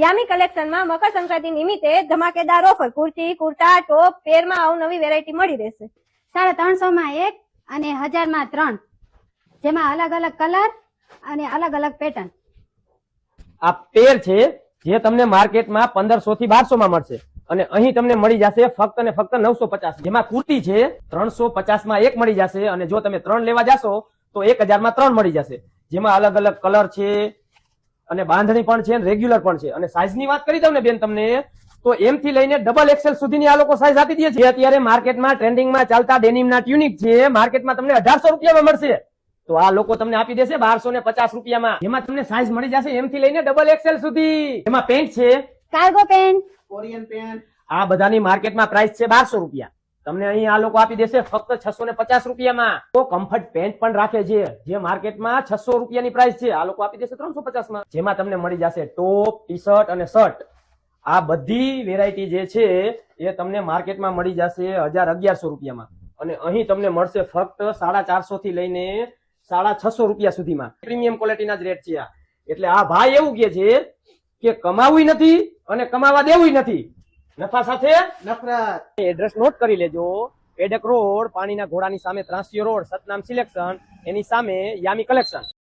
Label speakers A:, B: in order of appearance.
A: યામી કલેક્શનમાં મકર સંક્રાંતિ નિમિત્તે ધમાકેદાર ઓફર કુર્તી, કુર્તા, ટોપ, પેરમાં અવનવી વેરાયટી મળી રહેશે.
B: 350 માં 1 અને 1000 માં 3, જેમાં અલગ અલગ કલર અને અલગ અલગ પેટર્ન.
C: આ પેર છે જે તમને માર્કેટમાં 1500 થી 1200 માં મળશે અને અહીં તમને મળી જશે ફક્ત ને ફક્ત 950. જેમાં કુર્તી છે 350 માં 1 મળી જશે અને જો તમે 3 લેવા જાશો તો 1000 માં 3 મળી જશે. જેમાં અલગ અલગ કલર છે અને બાંધણી પણ છે અને રેગ્યુલર પણ છે. અને સાઈઝ ની વાત કરી દઉં ને બેન તમને તો એમ થી લઈને ડબલ એક્સેલ સુધીની આ લોકો સાઈઝ આપી દે છે. અત્યારે માર્કેટમાં ટ્રેન્ડિંગમાં ચાલતા ડેનિમના ટ્યુનિક છે માર્કેટમાં તમને 1800 રૂપિયામાં મળશે, તો આ લોકો તમને આપી દેશે 1250 રૂપિયામાં. એમાં તમને સાઈઝ મળી જશે એમ થી લઈને ડબલ એક્સેલ સુધી. એમાં પેન્ટ છે
B: કાર્ગો પેન્ટ,
D: કોરિયન પેન્ટ,
C: આ બધાની માર્કેટમાં પ્રાઇસ છે 1200 રૂપિયા, તમને અહીં આ લોકો આપી દેશે ફક્ત 650 રૂપિયામાં. તો કમ્ફર્ટ પેન્ટ પણ રાખે છે જે માર્કેટમાં 600 રૂપિયાની પ્રાઇસ છે, આ લોકો આપી દેશે 350 માં. જેમાં તમને મળી જશે ટોપ, ટી શર્ટ અને શર્ટ. આ બધી વેરાયટી જે છે એ તમને માર્કેટમાં મળી જશે 1100 રૂપિયામાં અને અહીં તમને મળશે ફક્ત 450 થી લઈને 650 રૂપિયા સુધીમાં. પ્રીમિયમ ક્વોલિટીના જ રેટ છે આ. એટલે આ ભાઈ એવું કે છે કે કમાવું નથી અને કમાવા દેવું નથી, નફા સાથે
D: નફરત.
C: એડ્રેસ નોટ કરી લેજો. એડક રોડ, પાણીના ઘોડાની સામે ત્રાંસિયો રોડ, સતનામ સિલેક્શન, એની સામે યામી કલેક્શન.